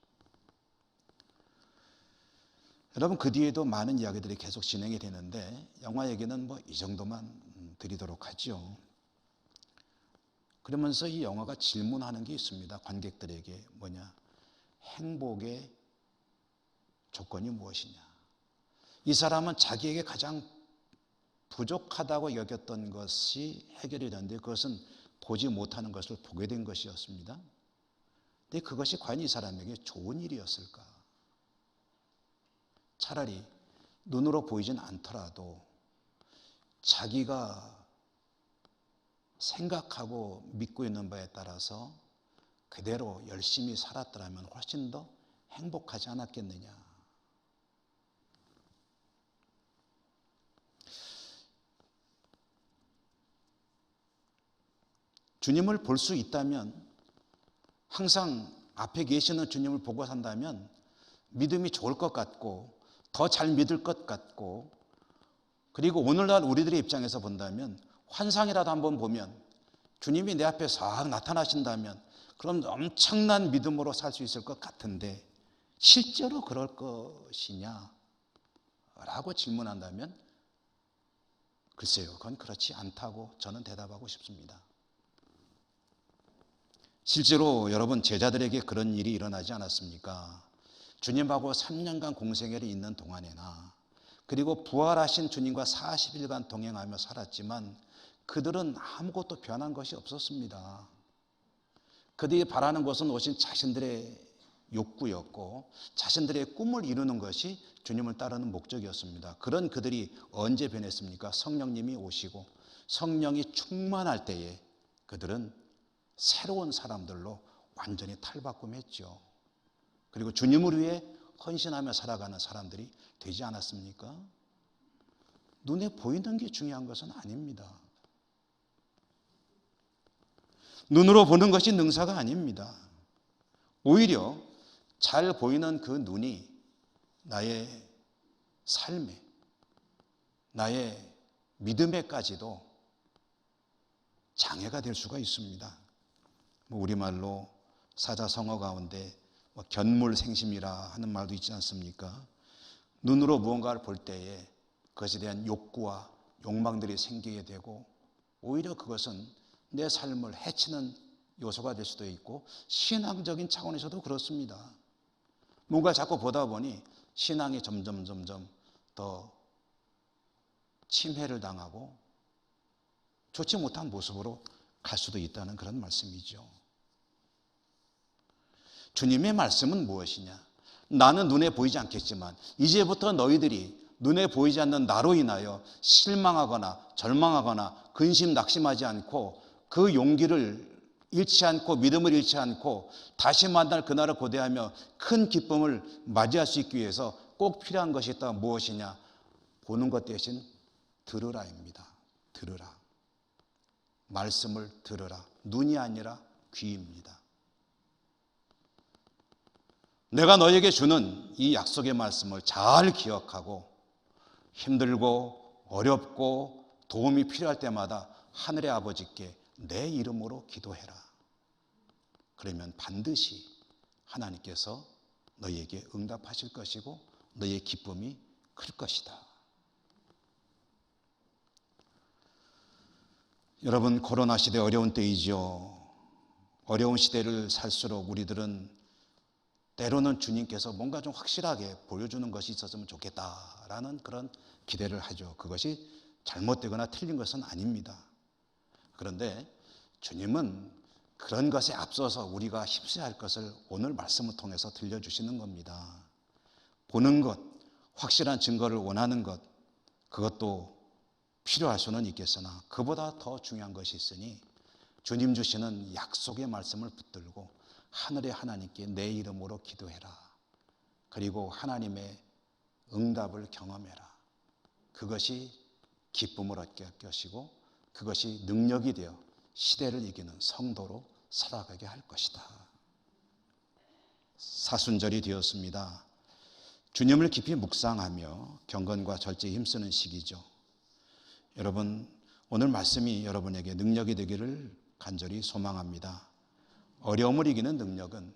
여러분, 그 뒤에도 많은 이야기들이 계속 진행이 되는데 영화 얘기는 뭐 이 정도만 드리도록 하죠. 그러면서 이 영화가 질문하는 게 있습니다. 관객들에게. 뭐냐? 행복의 조건이 무엇이냐? 이 사람은 자기에게 가장 부족하다고 여겼던 것이 해결이 되는데 그것은 보지 못하는 것을 보게 된 것이었습니다. 근데 그것이 과연 이 사람에게 좋은 일이었을까? 차라리 눈으로 보이진 않더라도 자기가 생각하고 믿고 있는 바에 따라서 그대로 열심히 살았더라면 훨씬 더 행복하지 않았겠느냐. 주님을 볼 수 있다면, 항상 앞에 계시는 주님을 보고 산다면 믿음이 좋을 것 같고 더 잘 믿을 것 같고, 그리고 오늘날 우리들의 입장에서 본다면 환상이라도 한번 보면 주님이 내 앞에 싹 나타나신다면 그럼 엄청난 믿음으로 살 수 있을 것 같은데 실제로 그럴 것이냐? 라고 질문한다면 글쎄요, 그건 그렇지 않다고 저는 대답하고 싶습니다. 실제로 여러분, 제자들에게 그런 일이 일어나지 않았습니까? 주님하고 3년간 공생애를 있는 동안에나, 그리고 부활하신 주님과 40일간 동행하며 살았지만 그들은 아무것도 변한 것이 없었습니다. 그들이 바라는 것은 오신 자신들의 욕구였고 자신들의 꿈을 이루는 것이 주님을 따르는 목적이었습니다. 그런 그들이 언제 변했습니까? 성령님이 오시고 성령이 충만할 때에 그들은 새로운 사람들로 완전히 탈바꿈했죠. 그리고 주님을 위해 헌신하며 살아가는 사람들이 되지 않았습니까? 눈에 보이는 게 중요한 것은 아닙니다. 눈으로 보는 것이 능사가 아닙니다. 오히려 잘 보이는 그 눈이 나의 삶에, 나의 믿음에까지도 장애가 될 수가 있습니다. 우리말로 사자성어 가운데 견물생심이라 하는 말도 있지 않습니까? 눈으로 무언가를 볼 때에 그것에 대한 욕구와 욕망들이 생기게 되고 오히려 그것은 내 삶을 해치는 요소가 될 수도 있고 신앙적인 차원에서도 그렇습니다. 뭔가 자꾸 보다 보니 신앙이 점점 더 침해를 당하고 좋지 못한 모습으로 갈 수도 있다는 그런 말씀이죠. 주님의 말씀은 무엇이냐? 나는 눈에 보이지 않겠지만 이제부터 너희들이 눈에 보이지 않는 나로 인하여 실망하거나 절망하거나 근심 낙심하지 않고 그 용기를 잃지 않고 믿음을 잃지 않고 다시 만날 그날을 고대하며 큰 기쁨을 맞이할 수 있기 위해서 꼭 필요한 것이 있다. 무엇이냐? 보는 것 대신 들으라입니다. 들으라. 말씀을 들으라. 눈이 아니라 귀입니다. 내가 너에게 주는 이 약속의 말씀을 잘 기억하고 힘들고 어렵고 도움이 필요할 때마다 하늘의 아버지께 내 이름으로 기도해라. 그러면 반드시 하나님께서 너희에게 응답하실 것이고 너희의 기쁨이 클 것이다. 여러분, 코로나 시대 어려운 때이죠. 어려운 시대를 살수록 우리들은 때로는 주님께서 뭔가 좀 확실하게 보여주는 것이 있었으면 좋겠다라는 그런 기대를 하죠. 그것이 잘못되거나 틀린 것은 아닙니다. 그런데 주님은 그런 것에 앞서서 우리가 힘써야 할 것을 오늘 말씀을 통해서 들려주시는 겁니다. 보는 것, 확실한 증거를 원하는 것, 그것도 필요할 수는 있겠으나 그보다 더 중요한 것이 있으니 주님 주시는 약속의 말씀을 붙들고 하늘의 하나님께 내 이름으로 기도해라. 그리고 하나님의 응답을 경험해라. 그것이 기쁨을 얻게 할 것이고 그것이 능력이 되어 시대를 이기는 성도로 살아가게 할 것이다. 사순절이 되었습니다. 주님을 깊이 묵상하며 경건과 절제에 힘쓰는 시기죠. 여러분, 오늘 말씀이 여러분에게 능력이 되기를 간절히 소망합니다. 어려움을 이기는 능력은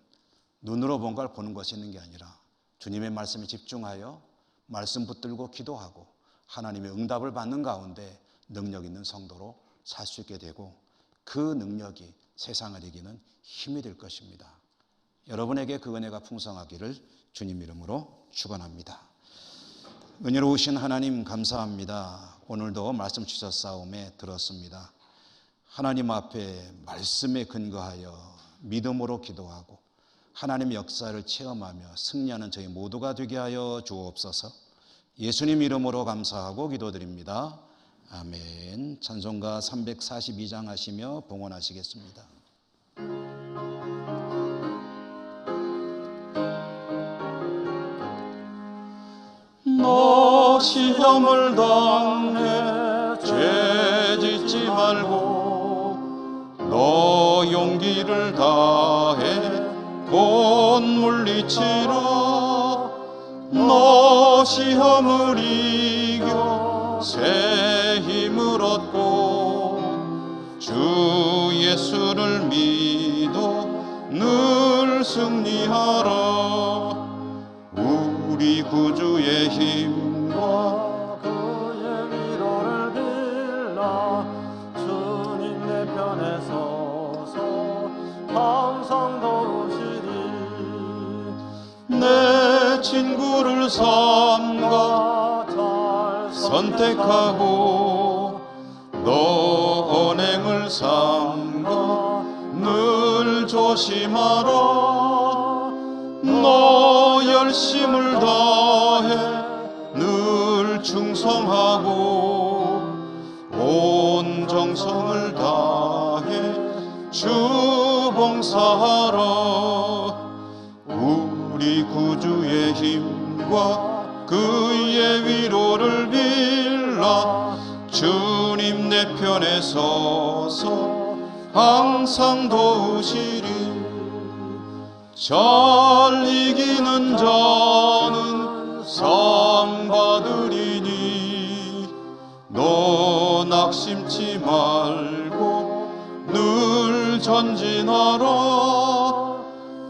눈으로 뭔가를 보는 것이 있는 게 아니라 주님의 말씀에 집중하여 말씀 붙들고 기도하고 하나님의 응답을 받는 가운데 능력 있는 성도로 살 수 있게 되고 그 능력이 세상을 이기는 힘이 될 것입니다. 여러분에게 그 은혜가 풍성하기를 주님 이름으로 축원합니다. 은혜로우신 하나님 감사합니다. 오늘도 말씀 주셨사오매 들었습니다. 하나님 앞에 말씀에 근거하여 믿음으로 기도하고 하나님의 역사를 체험하며 승리하는 저희 모두가 되게 하여 주옵소서. 예수님 이름으로 감사하고 기도드립니다. 아멘. 찬송가 342장 하시며 봉헌하시겠습니다. 너 시험을 당해 죄 짓지 말고 너 용기를 다해 곧 물리치라. 너 시험을 이겨 새 힘을 얻고 주 예수를 믿어 늘 승리하라. 우리 구주의 힘과 그의 위로를 빌라. 주님 내 편에 서서 항상 도우시리. 내 친구를 삼가 잘 선택하고 너 언행을 삼가 늘 조심하라. 너 열심을 다해 늘 충성하고 온 정성을 다해 주 봉사하라. 우리 구주의 힘과 그의 위로를 빌라. 주님 내 편에 서서 항상 도우시리. 잘 이기는 자는 상 받으리니 너 낙심치 말고 늘 전진하라.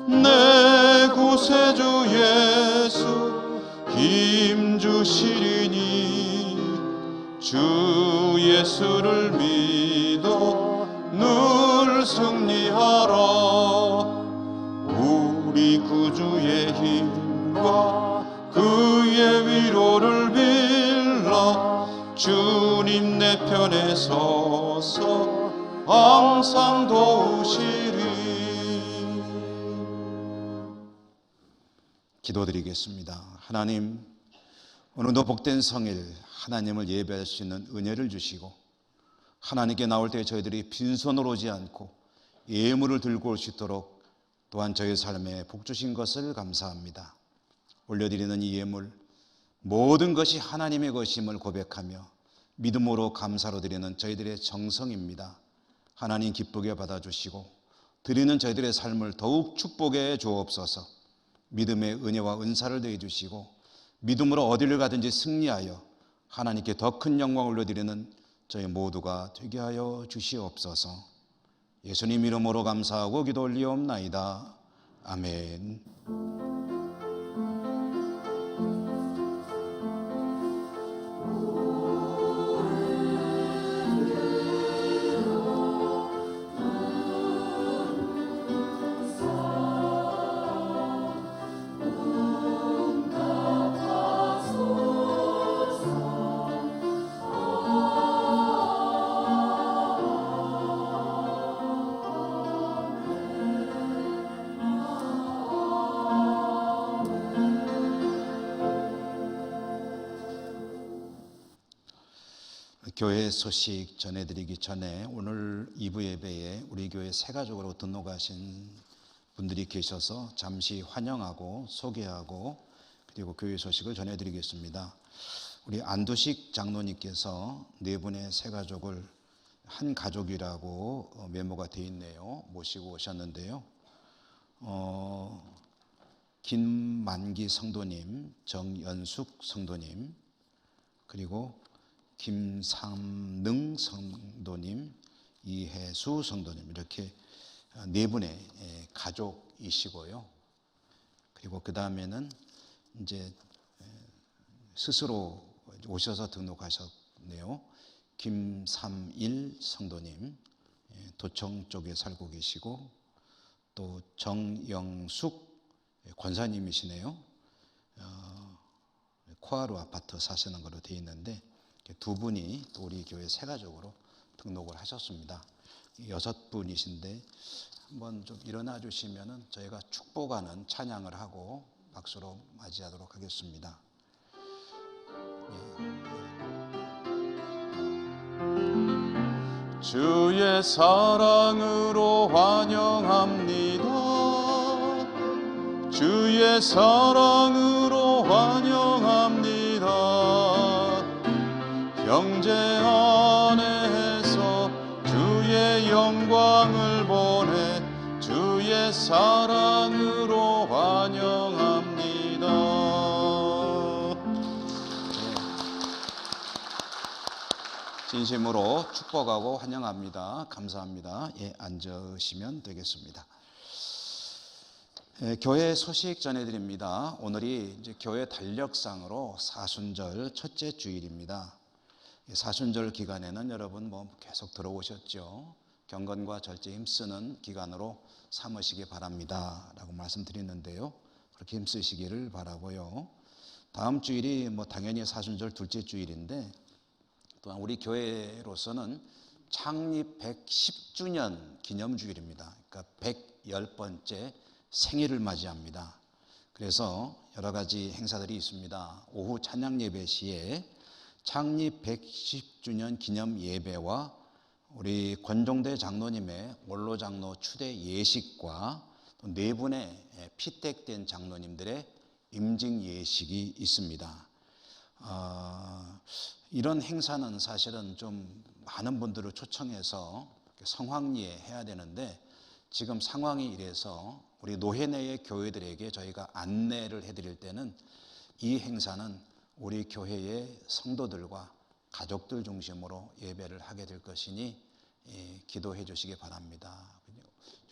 내 구세주 예수 힘 주시리니 주 예수를 믿어 늘 승리하라. 우리 구주의 힘과 그의 위로를 빌라. 주님 내 편에 서서 항상 도우시리. 기도드리겠습니다. 하나님, 오늘도 복된 성일 하나님을 예배할 수 있는 은혜를 주시고 하나님께 나올 때 저희들이 빈손으로 오지 않고 예물을 들고 올 수 있도록 또한 저희 삶에 복 주신 것을 감사합니다. 올려드리는 이 예물 모든 것이 하나님의 것임을 고백하며 믿음으로 감사로 드리는 저희들의 정성입니다. 하나님 기쁘게 받아주시고 드리는 저희들의 삶을 더욱 축복해 주옵소서. 믿음의 은혜와 은사를 더해 주시고 믿음으로 어디를 가든지 승리하여 하나님께 더 큰 영광을 올려드리는 저희 모두가 되게 하여 주시옵소서. 예수님 이름으로 감사하고 기도 올리옵나이다. 아멘. 교회 소식 전해드리기 전에 오늘 2부 예배에 우리 교회 새 가족으로 등록하신 분들이 계셔서 잠시 환영하고 소개하고 그리고 교회 소식을 전해드리겠습니다. 우리 안두식 장로님께서 네 분의 새 가족을 한 가족이라고 메모가 되어 있네요. 모시고 오셨는데요. 김만기 성도님, 정연숙 성도님, 그리고 김삼능 성도님, 이혜수 성도님 이렇게 네 분의 가족이시고요. 그리고 그 다음에는 이제 스스로 오셔서 등록하셨네요. 김삼일 성도님, 도청 쪽에 살고 계시고 또 정영숙 권사님이시네요. 코하루 아파트 사시는 걸로 되어 있는데 두 분이 또 우리 교회 새 가족으로 등록을 하셨습니다. 6분이신데 한번 좀 일어나 주시면은 저희가 축복하는 찬양을 하고 박수로 맞이하도록 하겠습니다. 주의 사랑으로 환영합니다. 주의 사랑으로 환영합니다. 형제 안에서 주의 영광을 보내 주의 사랑으로 환영합니다. 진심으로 축복하고 환영합니다. 감사합니다. 앉으시면 되겠습니다. 교회 소식 전해드립니다. 오늘이 이제 교회 달력상으로 사순절 첫째 주일입니다. 사순절 기간에는 여러분 계속 들어오셨죠. 경건과 절제 힘쓰는 기간으로 삼으시기 바랍니다 라고 말씀드렸는데요. 그렇게 힘쓰시기를 바라고요. 다음 주일이 당연히 사순절 둘째 주일인데 또한 우리 교회로서는 창립 110주년 기념주일입니다. 그러니까 110번째 생일을 맞이합니다. 그래서 여러 가지 행사들이 있습니다. 오후 찬양 예배 시에 창립 110주년 기념 예배와 우리 권종대 장로님의 원로 장로 추대 예식과 또 네 분의 피택된 장로님들의 임직 예식이 있습니다. 이런 행사는 사실은 좀 많은 분들을 초청해서 성황리에 해야 되는데 지금 상황이 이래서 우리 노회내의 교회들에게 저희가 안내를 해드릴 때는 이 행사는 우리 교회의 성도들과 가족들 중심으로 예배를 하게 될 것이니 기도해 주시기 바랍니다.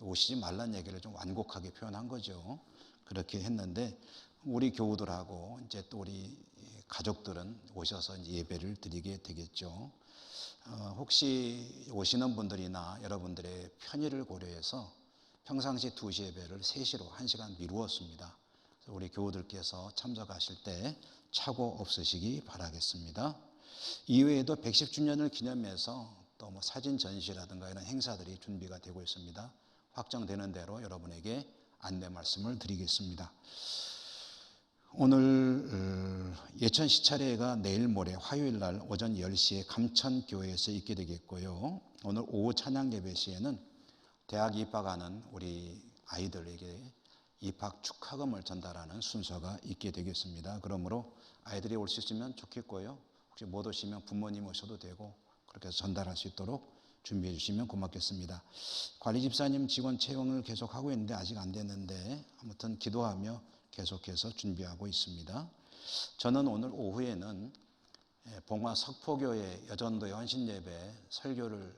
오시지 말란 얘기를 좀 완곡하게 표현한 거죠. 그렇게 했는데 우리 교우들하고 이제 또 우리 가족들은 오셔서 이제 예배를 드리게 되겠죠. 혹시 오시는 분들이나 여러분들의 편의를 고려해서 평상시 2시 예배를 3시로 1시간 미루었습니다. 그래서 우리 교우들께서 참석하실 때 착오 없으시기 바라겠습니다. 이외에도 110주년을 기념해서 또 사진 전시라든가 이런 행사들이 준비가 되고 있습니다. 확정되는 대로 여러분에게 안내 말씀을 드리겠습니다. 오늘 예천 시차례가 내일 모레 화요일 날 오전 10시에 감천교회에서 있게 되겠고요. 오늘 오후 찬양 예배 시에는 대학 입학하는 우리 아이들에게 입학 축하금을 전달하는 순서가 있게 되겠습니다. 그러므로 아이들이 올 수 있으면 좋겠고요. 혹시 못 오시면 부모님 오셔도 되고 그렇게 해서 전달할 수 있도록 준비해 주시면 고맙겠습니다. 관리 집사님 직원 채용을 계속하고 있는데 아직 안 됐는데 아무튼 기도하며 계속해서 준비하고 있습니다. 저는 오늘 오후에는 봉화 석포교회 여전도의 헌신예배 설교를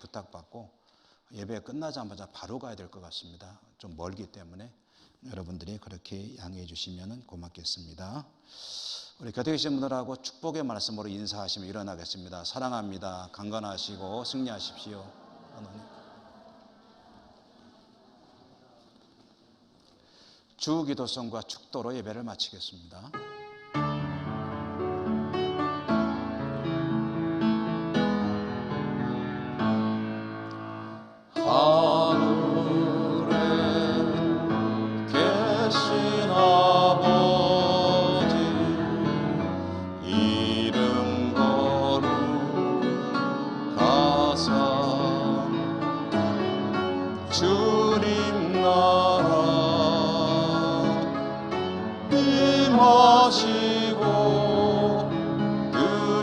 부탁받고 예배 끝나자마자 바로 가야 될 것 같습니다. 좀 멀기 때문에 여러분들이 그렇게 양해해 주시면 고맙겠습니다. 우리 곁에 계신 분들하고 축복의 말씀으로 인사하시며 일어나겠습니다. 사랑합니다. 강건하시고 승리하십시오. 주기도성과 축도로 예배를 마치겠습니다. 하늘에 계신 아버지 이름 거룩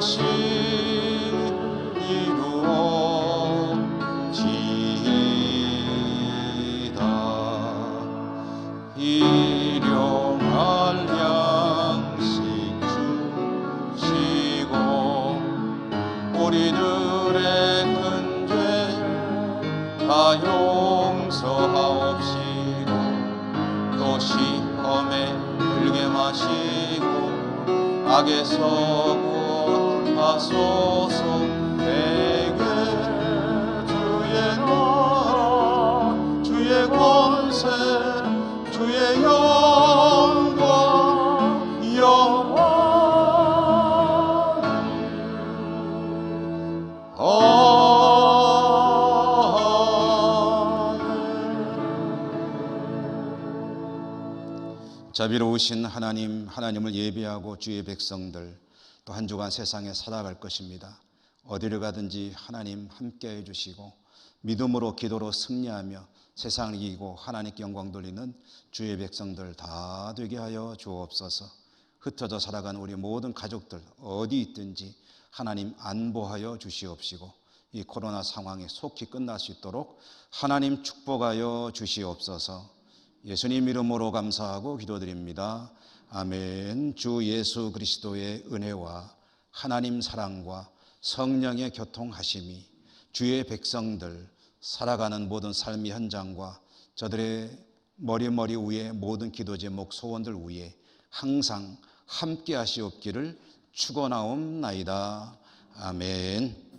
뜻이 이루어지이다. 일용할 양식 주시고 우리들의 큰 죄 다 용서하옵시고 또 시험에 들게 마시고 악에서 구원하소서. 내게 주의 나라 주의 권세 주의 영광 자비로우신 하나님을 예배하고 주의 백성들 또 한 주간 세상에 살아갈 것입니다. 어디를 가든지 하나님 함께해 주시고 믿음으로 기도로 승리하며 세상을 이기고 하나님께 영광 돌리는 주의 백성들 다 되게 하여 주옵소서. 흩어져 살아가는 우리 모든 가족들 어디 있든지 하나님 안보하여 주시옵시고 이 코로나 상황이 속히 끝날 수 있도록 하나님 축복하여 주시옵소서. 예수님 이름으로 감사하고 기도드립니다. 아멘. 주 예수 그리스도의 은혜와 하나님 사랑과 성령의 교통하심이 주의 백성들 살아가는 모든 삶의 현장과 저들의 머리 위에 모든 기도 제목 소원들 위에 항상 함께 하시옵기를 축원하옵나이다. 아멘.